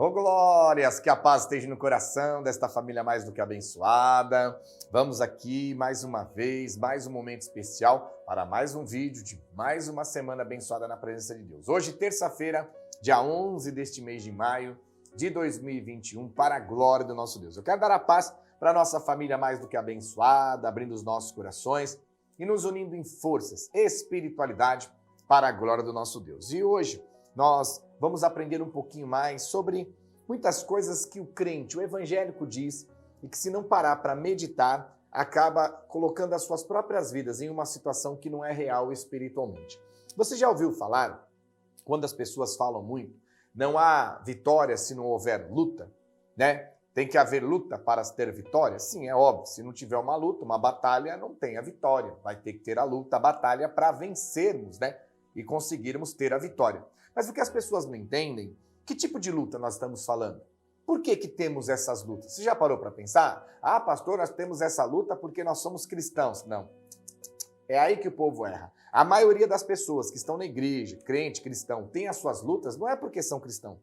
Ô glórias, que a paz esteja no coração desta família mais do que abençoada. Vamos aqui mais uma vez, mais um momento especial para mais um vídeo de mais uma semana abençoada na presença de Deus. Hoje, terça-feira, dia 11 deste mês de maio de 2021, para a glória do nosso Deus. Eu quero dar a paz para a nossa família mais do que abençoada, abrindo os nossos corações e nos unindo em forças, espiritualidade para a glória do nosso Deus. E hoje nós vamos aprender um pouquinho mais sobre muitas coisas que o crente, o evangélico diz e que se não parar para meditar, acaba colocando as suas próprias vidas em uma situação que não é real espiritualmente. Você já ouviu falar, quando as pessoas falam muito, não há vitória se não houver luta, né? Tem que haver luta para ter vitória? Sim, é óbvio. Se não tiver uma luta, uma batalha, não tem a vitória. Vai ter que ter a luta, a batalha para vencermos, né? E conseguirmos ter a vitória. Mas o que as pessoas não entendem, que tipo de luta nós estamos falando? Por que temos essas lutas? Você já parou para pensar? Ah, pastor, nós temos essa luta porque nós somos cristãos. Não. É aí que o povo erra. A maioria das pessoas que estão na igreja, crente, cristão, tem as suas lutas, não é porque são cristãos.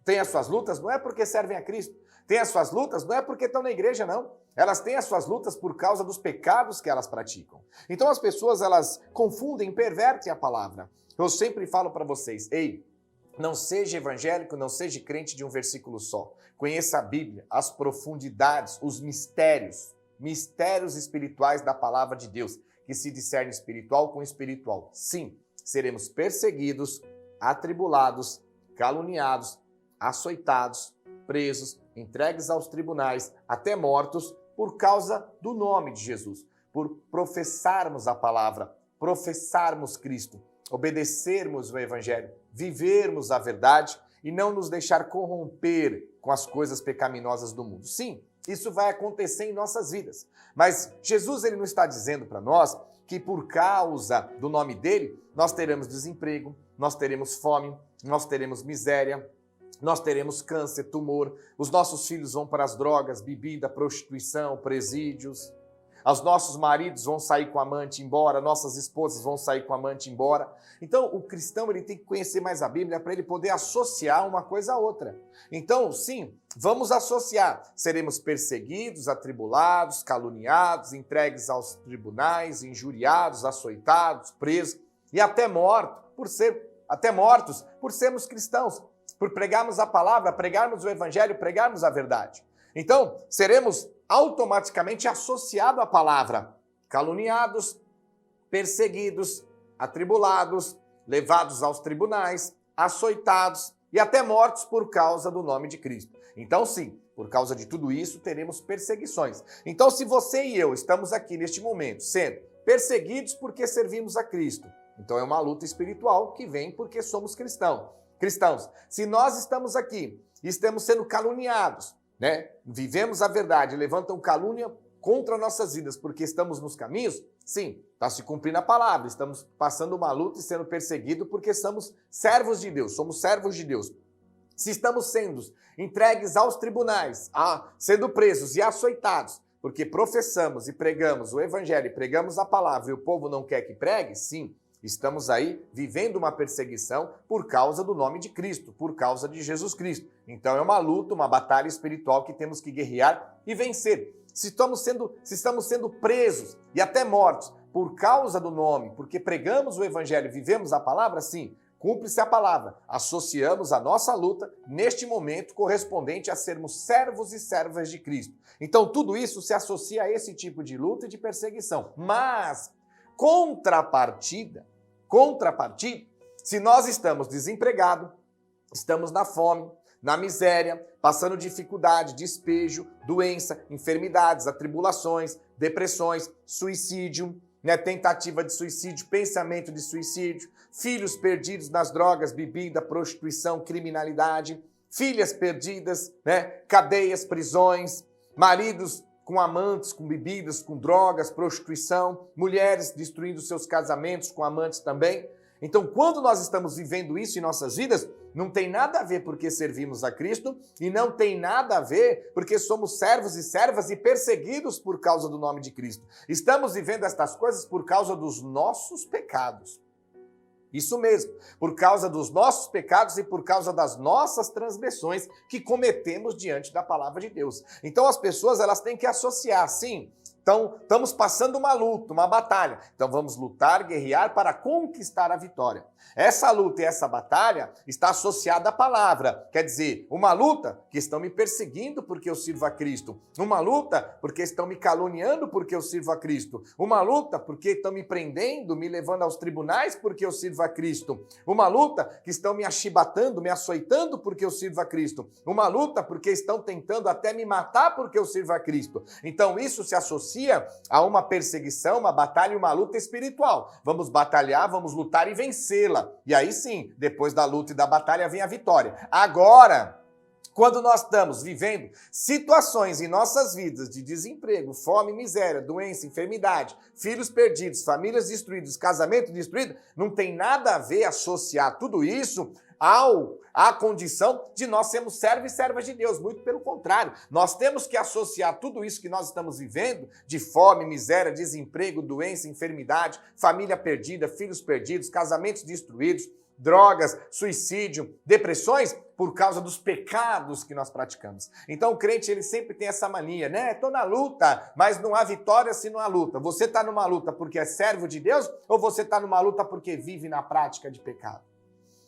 Tem as suas lutas, não é porque servem a Cristo. Tem as suas lutas, não é porque estão na igreja, não. Elas têm as suas lutas por causa dos pecados que elas praticam. Então as pessoas, elas confundem, pervertem a palavra. Eu sempre falo para vocês, ei, não seja evangélico, não seja crente de um versículo só. Conheça a Bíblia, as profundidades, os mistérios espirituais da palavra de Deus, que se discerne espiritual com espiritual. Sim, seremos perseguidos, atribulados, caluniados, açoitados, presos, entregues aos tribunais, até mortos, por causa do nome de Jesus, por professarmos a palavra, professarmos Cristo, obedecermos o Evangelho, vivermos a verdade e não nos deixar corromper com as coisas pecaminosas do mundo. Sim, isso vai acontecer em nossas vidas. Mas Jesus, ele não está dizendo para nós que por causa do nome dele, nós teremos desemprego, nós teremos fome, nós teremos miséria, nós teremos câncer, tumor, os nossos filhos vão para as drogas, bebida, prostituição, presídios. Os nossos maridos vão sair com a amante embora, nossas esposas vão sair com a amante embora. Então, o cristão ele tem que conhecer mais a Bíblia para ele poder associar uma coisa a outra. Então, sim, vamos associar. Seremos perseguidos, atribulados, caluniados, entregues aos tribunais, injuriados, açoitados, presos e até mortos por sermos cristãos, por pregarmos a palavra, pregarmos o Evangelho, pregarmos a verdade. Então, seremos automaticamente associados à palavra, caluniados, perseguidos, atribulados, levados aos tribunais, açoitados e até mortos por causa do nome de Cristo. Então, sim, por causa de tudo isso, teremos perseguições. Então, se você e eu estamos aqui neste momento sendo perseguidos porque servimos a Cristo, então é uma luta espiritual que vem porque somos cristãos. Se nós estamos aqui e estamos sendo caluniados, né? Vivemos a verdade, levantam calúnia contra nossas vidas porque estamos nos caminhos, sim, está se cumprindo a palavra, estamos passando uma luta e sendo perseguidos porque somos servos de Deus, somos servos de Deus. Se estamos sendo entregues aos tribunais, sendo presos e açoitados, porque professamos e pregamos o Evangelho, e pregamos a palavra e o povo não quer que pregue, sim, estamos aí vivendo uma perseguição por causa do nome de Cristo, por causa de Jesus Cristo. Então é uma luta, uma batalha espiritual que temos que guerrear e vencer. Se estamos sendo presos e até mortos por causa do nome, porque pregamos o Evangelho, vivemos a palavra, sim, cumpre-se a palavra. Associamos a nossa luta neste momento correspondente a sermos servos e servas de Cristo. Então tudo isso se associa a esse tipo de luta e de perseguição. Mas contrapartida, se nós estamos desempregados, estamos na fome, na miséria, passando dificuldade, despejo, doença, enfermidades, atribulações, depressões, suicídio, né, tentativa de suicídio, pensamento de suicídio, filhos perdidos nas drogas, bebida, prostituição, criminalidade, filhas perdidas, né, cadeias, prisões, maridos com amantes, com bebidas, com drogas, prostituição, mulheres destruindo seus casamentos com amantes também. Então, quando nós estamos vivendo isso em nossas vidas, não tem nada a ver porque servimos a Cristo e não tem nada a ver porque somos servos e servas e perseguidos por causa do nome de Cristo. Estamos vivendo estas coisas por causa dos nossos pecados. Isso mesmo, por causa dos nossos pecados e por causa das nossas transgressões que cometemos diante da palavra de Deus. Então as pessoas elas têm que associar, sim. Então, estamos passando uma luta, uma batalha. Então, vamos lutar, guerrear para conquistar a vitória. Essa luta e essa batalha está associada à palavra. Quer dizer, uma luta que estão me perseguindo porque eu sirvo a Cristo. Uma luta porque estão me caluniando porque eu sirvo a Cristo. Uma luta porque estão me prendendo, me levando aos tribunais porque eu sirvo a Cristo. Uma luta que estão me achibatando, me açoitando porque eu sirvo a Cristo. Uma luta porque estão tentando até me matar porque eu sirvo a Cristo. Então, isso se associa a uma perseguição, uma batalha e uma luta espiritual. Vamos batalhar, vamos lutar e vencê-la. E aí sim, depois da luta e da batalha vem a vitória. Agora, quando nós estamos vivendo situações em nossas vidas de desemprego, fome, miséria, doença, enfermidade, filhos perdidos, famílias destruídas, casamento destruído, não tem nada a ver associar tudo isso à condição de nós sermos servos e servas de Deus. Muito pelo contrário, nós temos que associar tudo isso que nós estamos vivendo, de fome, miséria, desemprego, doença, enfermidade, família perdida, filhos perdidos, casamentos destruídos, drogas, suicídio, depressões, por causa dos pecados que nós praticamos. Então o crente ele sempre tem essa mania, né? Estou na luta, mas não há vitória se não há luta. Você está numa luta porque é servo de Deus ou você está numa luta porque vive na prática de pecado?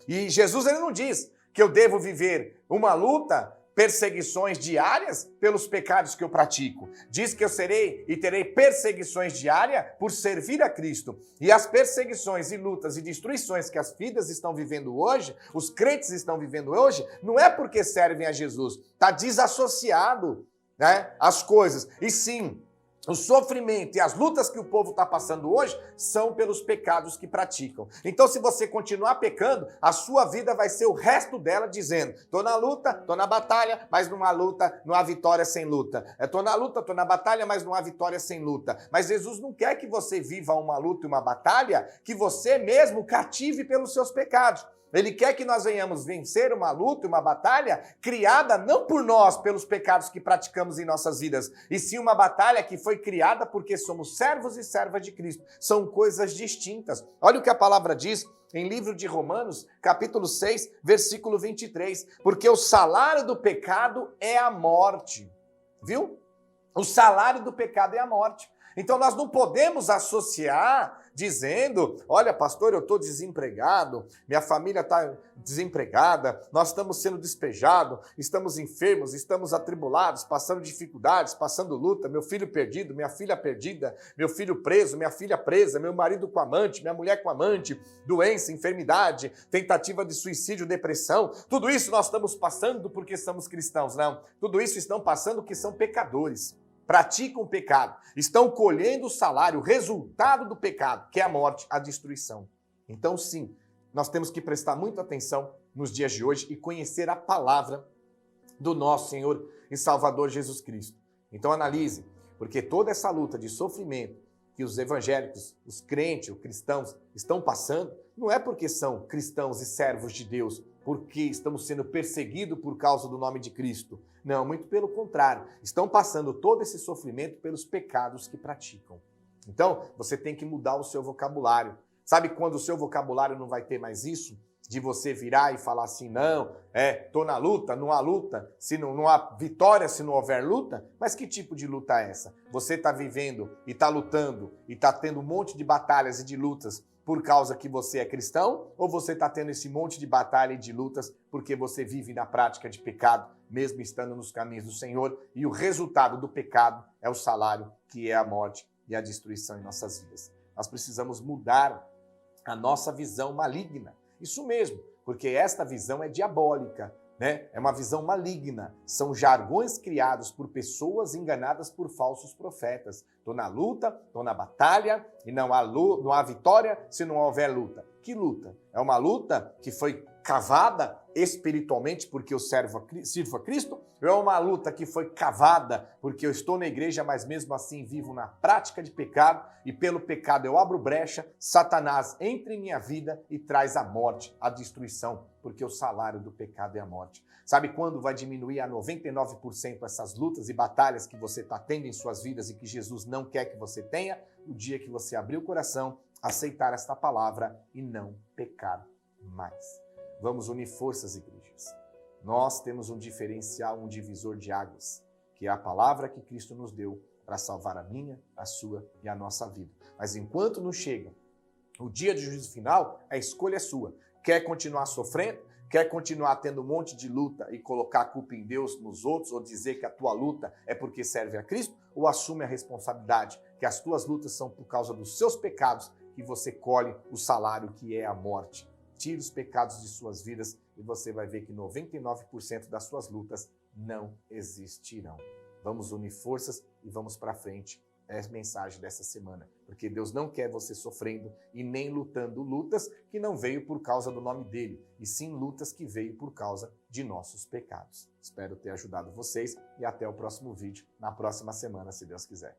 E Jesus ele não diz que eu devo viver uma luta, perseguições diárias pelos pecados que eu pratico. Diz que eu serei e terei perseguições diárias por servir a Cristo. E as perseguições e lutas e destruições que as vidas estão vivendo hoje, os crentes estão vivendo hoje, não é porque servem a Jesus. Está desassociado, né, as coisas. E sim, o sofrimento e as lutas que o povo está passando hoje são pelos pecados que praticam. Então, se você continuar pecando, a sua vida vai ser o resto dela dizendo: estou na luta, estou na batalha, mas não há luta, não há vitória sem luta. Estou na luta, estou na batalha, mas não há vitória sem luta. Mas Jesus não quer que você viva uma luta e uma batalha que você mesmo cative pelos seus pecados. Ele quer que nós venhamos vencer uma luta e uma batalha criada não por nós, pelos pecados que praticamos em nossas vidas, e sim uma batalha que foi criada porque somos servos e servas de Cristo. São coisas distintas. Olha o que a palavra diz em livro de Romanos, capítulo 6, versículo 23. Porque o salário do pecado é a morte. Viu? O salário do pecado é a morte. Então nós não podemos associar dizendo: olha, pastor, eu estou desempregado, minha família está desempregada, nós estamos sendo despejados, estamos enfermos, estamos atribulados, passando dificuldades, passando luta, meu filho perdido, minha filha perdida, meu filho preso, minha filha presa, meu marido com amante, minha mulher com amante, doença, enfermidade, tentativa de suicídio, depressão. Tudo isso nós estamos passando porque somos cristãos. Não, tudo isso estão passando porque são pecadores. Praticam o pecado, estão colhendo o salário, o resultado do pecado, que é a morte, a destruição. Então, sim, nós temos que prestar muita atenção nos dias de hoje e conhecer a palavra do nosso Senhor e Salvador Jesus Cristo. Então, analise, porque toda essa luta de sofrimento que os evangélicos, os crentes, os cristãos estão passando, não é porque são cristãos e servos de Deus, porque estamos sendo perseguidos por causa do nome de Cristo. Não, muito pelo contrário. Estão passando todo esse sofrimento pelos pecados que praticam. Então, você tem que mudar o seu vocabulário. Sabe quando o seu vocabulário não vai ter mais isso? De você virar e falar assim: não, tô na luta, não há luta, se não há vitória se não houver luta. Mas que tipo de luta é essa? Você está vivendo e está lutando e está tendo um monte de batalhas e de lutas por causa que você é cristão? Ou você está tendo esse monte de batalha e de lutas porque você vive na prática de pecado, mesmo estando nos caminhos do Senhor? E o resultado do pecado é o salário, que é a morte e a destruição em nossas vidas. Nós precisamos mudar a nossa visão maligna. Isso mesmo, porque esta visão é diabólica, né? É uma visão maligna. São jargões criados por pessoas enganadas por falsos profetas. Estou na luta, estou na batalha e não há vitória se não houver luta. Que luta? É uma luta que foi cavada espiritualmente porque eu sirvo a Cristo? Ou é uma luta que foi cavada porque eu estou na igreja, mas mesmo assim vivo na prática de pecado e pelo pecado eu abro brecha, Satanás entra em minha vida e traz a morte, a destruição, porque o salário do pecado é a morte. Sabe quando vai diminuir a 99% essas lutas e batalhas que você está tendo em suas vidas e que Jesus não quer que você tenha? O dia que você abrir o coração, aceitar esta palavra e não pecar mais. Vamos unir forças, igrejas. Nós temos um diferencial, um divisor de águas, que é a palavra que Cristo nos deu para salvar a minha, a sua e a nossa vida. Mas enquanto não chega o dia de juízo final, a escolha é sua. Quer continuar sofrendo? Quer continuar tendo um monte de luta e colocar a culpa em Deus, nos outros, ou dizer que a tua luta é porque serve a Cristo? Ou assume a responsabilidade que as tuas lutas são por causa dos seus pecados, que você colhe o salário que é a morte? Tire os pecados de suas vidas e você vai ver que 99% das suas lutas não existirão. Vamos unir forças e vamos para frente. É a mensagem dessa semana, porque Deus não quer você sofrendo e nem lutando lutas que não veio por causa do nome dele, e sim lutas que veio por causa de nossos pecados. Espero ter ajudado vocês e até o próximo vídeo, na próxima semana, se Deus quiser.